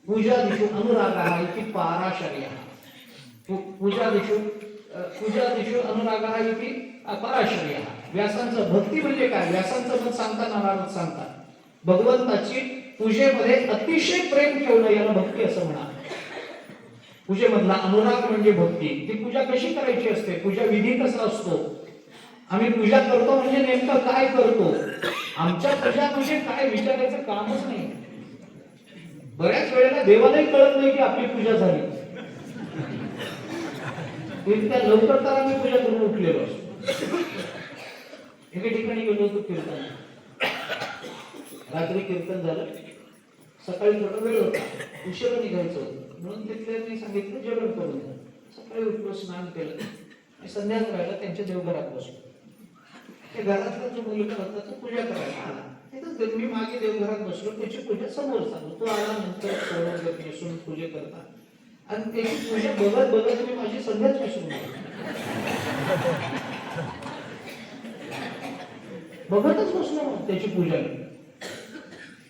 पूजादिषु अनुरागः इति पाराशर्यः। पूजादिषु अनुरागः इति पाराशर्यः। व्यासांचं भक्ती म्हणजे काय? व्यासांचं मत सांगताना नारद सांगतात भगवंताची पूजेमध्ये अतिशय प्रेम ठेवणं याला भक्ती असं म्हणा। पूजेमधला अनुराग म्हणजे भक्ती। ती पूजा कशी करायची असते? पूजा विधी कसा असतो? आम्ही पूजा करतो म्हणजे नेमकं काय करतो? आमच्या पूजा म्हणजे काय विचारायचं कामच नाही। बऱ्याच वेळेला देवालाही कळत नाही की आपली पूजा झाली। इतक्या लवकर तर आम्ही पूजा करून उठलेलो असतो। एके ठिकाणी गेलो होतो कीर्तन, रात्री कीर्तन झालं, सकाळी थोडा वेळ होता, उशिरा निघायचं होतं म्हणून तिथल्यांनी सांगितलं जेवण करून जा। सकाळी उठलो, स्नान केलं आणि संध्याकाळी राहिला त्यांच्या देवघरात बसलो। त्या घरातला जो मुलगा होता तो पूजा करायला आला, तिथं मी मागे देवघरात बसलो, त्याची पूजा समोर चालू। तो आला नंतर सोनं नेसून पूजा करता आणि त्याची पूजा बघत बघत मी माझी संध्याच विसरून गेलो। बघतच बसलो त्याची पूजा।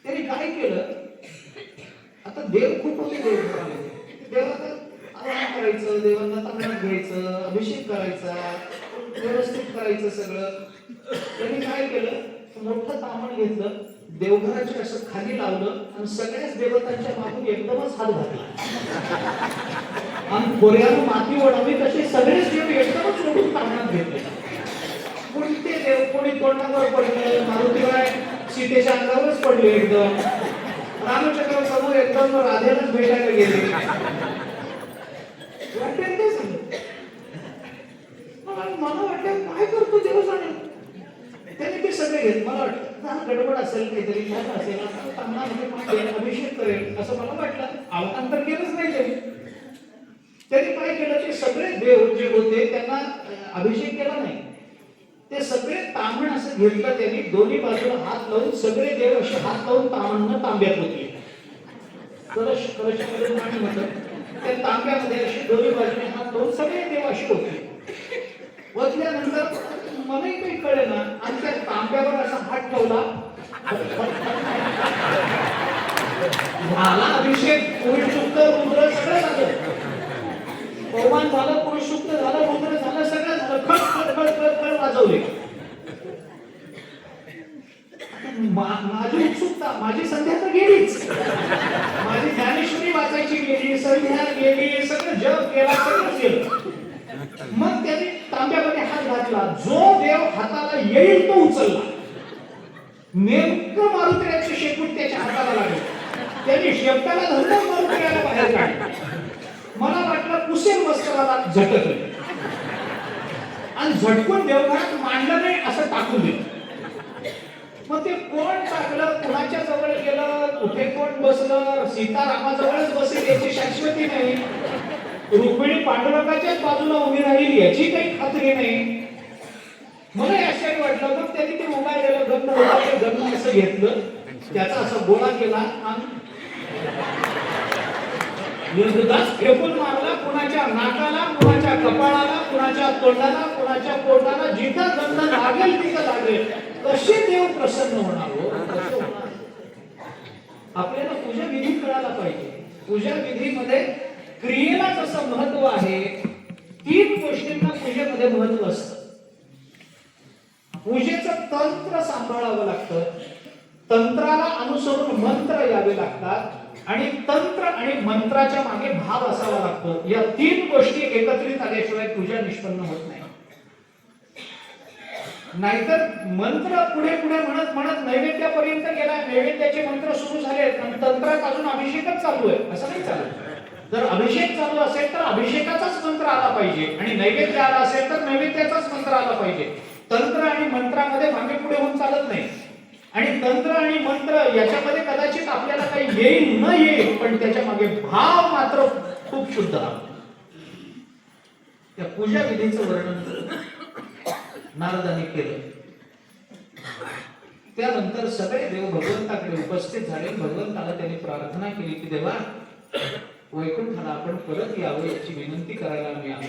त्यांनी काय केलं, आता देव खूप होते देवघरामध्ये, देवाला आराम करायचं, देवांना तांदूळ घ्यायचं, अभिषेक करायचा, व्यवस्थित करायचं सगळं। त्यांनी काय केलं, मोठं तामण घेतलं, देवघराच्या असं खाली लावलं आणि सगळ्याच देवतांच्या मागून एकदमच हात घातला आणि बोऱ्यानं माती ओढावी तसे सगळेच देव एकदमच ओढून तामणात घेतले। कोणते देव कोणी तोंडावर पडले, मारुतीबाई सीतेच्या अंगावरच पडले, एकदम रामचंद्र प्रभू एकदम राधेलाच भेटायला गेले। मला वाटलं काय करतो देव जाणे, त्याने ते सगळे घेत। मला वाटतं गडबड असेल, काहीतरी झालं असेल, तांबणामध्ये अभिषेक करेल असं मला वाटलं। अवतांतर केलंच नाही त्यांनी काय केलं, ते सगळे देव जे होते त्यांना अभिषेक केला नाही, ते सगळे तांबण असं घेतलं त्यांनी, दोन्ही बाजूला हात लावून सगळे देव असे हात लावून तांबणं तांब्यात होते। कलशामध्ये पाणी होतं, त्या तांब्यामध्ये असे दोन्ही बाजूने हात लावून सगळे देव असे होते। वतल्यानंतर मलाही काही कळेना आणि त्या तांब्यावर असा हात ठेवला, झाला अभिषेक, पुरुष शुक्त रुद्र सगळं झालं, पवमान झालं, पुरुष शुक्त झालं, रुद्र झालं, सगळं झालं, खट खट खट खट खट वाजवले। माझी उत्सुकता, माझी संध्या तर गेलीच, माझी ज्ञानेश्वरी वाचायची गेली, संध्या गेली, सगळं जग गेला, सगळं गेलं। मग त्यांनी तांब्यामध्ये हात घातला, जो देव हाताला येईल तो उचलला, नेमकं मारुतीचे शेपूट त्याच्या हाताला लागले, त्यांनी शेपटाला धरलं, मारुतीला बाहेर काढलं। मला वाटलं कुसेल वस्त्राला झटकलं आणि झटकून देवघरात मांडलं नाही असं टाकून दिलं। मग ते कोण टाकलं, कुणाच्या जवळ गेलं, कुठे कोण बसलं, सीतारामाजवळच बसेल याची शाश्वती नाही, रुक्मिणी पांडुरंगाच्याच बाजूला उभी राहिली याची काही खात्री नाही। मला आश्चर्य वाटलं। मग त्यांनी ते उभा गेलं, गंध होता ते गंध असं घेतलं, त्याचा असा गोळा केला आणि निर्दास फेकून मारला, कुणाच्या नाकाला, कुणाच्या कपाळाला, कुणाच्या तोंडाला, कुणाच्या पोटाला, जिथं गंध लागेल तिथं लागेल। कसे देव प्रसन्न होणार हो? आपल्याला पूजा विधी कळायला पाहिजे। पूजा विधीमध्ये क्रियेला जसं महत्व आहे, 3 गोष्टींना पूजेमध्ये महत्व असतं। पूजेचं तंत्र सांभाळावं लागतं, तंत्राला अनुसरून मंत्र यावे लागतात आणि तंत्र आणि मंत्राच्या मागे भाव असावा लागतो। या 3 गोष्टी एकत्रित आल्याशिवाय पूजा निष्पन्न होत नाही। नाहीतर मंत्र पुढे पुढे म्हणत म्हणत नैवेद्यापर्यंत गेला, नैवेद्याचे मंत्र सुरू झाले आणि तंत्रात अजून अभिषेकच चालू आहे असं नाही चालत। जर अभिषेक चालू असेल तर अभिषेकाचाच मंत्र आला पाहिजे आणि नैवेद्य आला असेल तर नैवेद्याचाच मंत्र आला पाहिजे। तंत्र आणि मंत्रामध्ये मागे पुढे होऊन चालत नाही। आणि तंत्र आणि मंत्र याच्यामध्ये कदाचित आपल्याला काही येईल न येईल, पण त्याच्या मागे भाव मात्र खूप शुद्ध आहे। त्या पूजा विधीचं वर्णन नारदाने केलं। त्यानंतर सगळे देव भगवंताकडे उपस्थित झाले। भगवंताला त्यांनी प्रार्थना केली की देवा, वैकुंठाला आपण परत यावं याची विनंती करायला आम्ही आलो।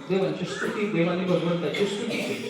देवांची स्तुती, देवाने भगवंताची स्तुती केली।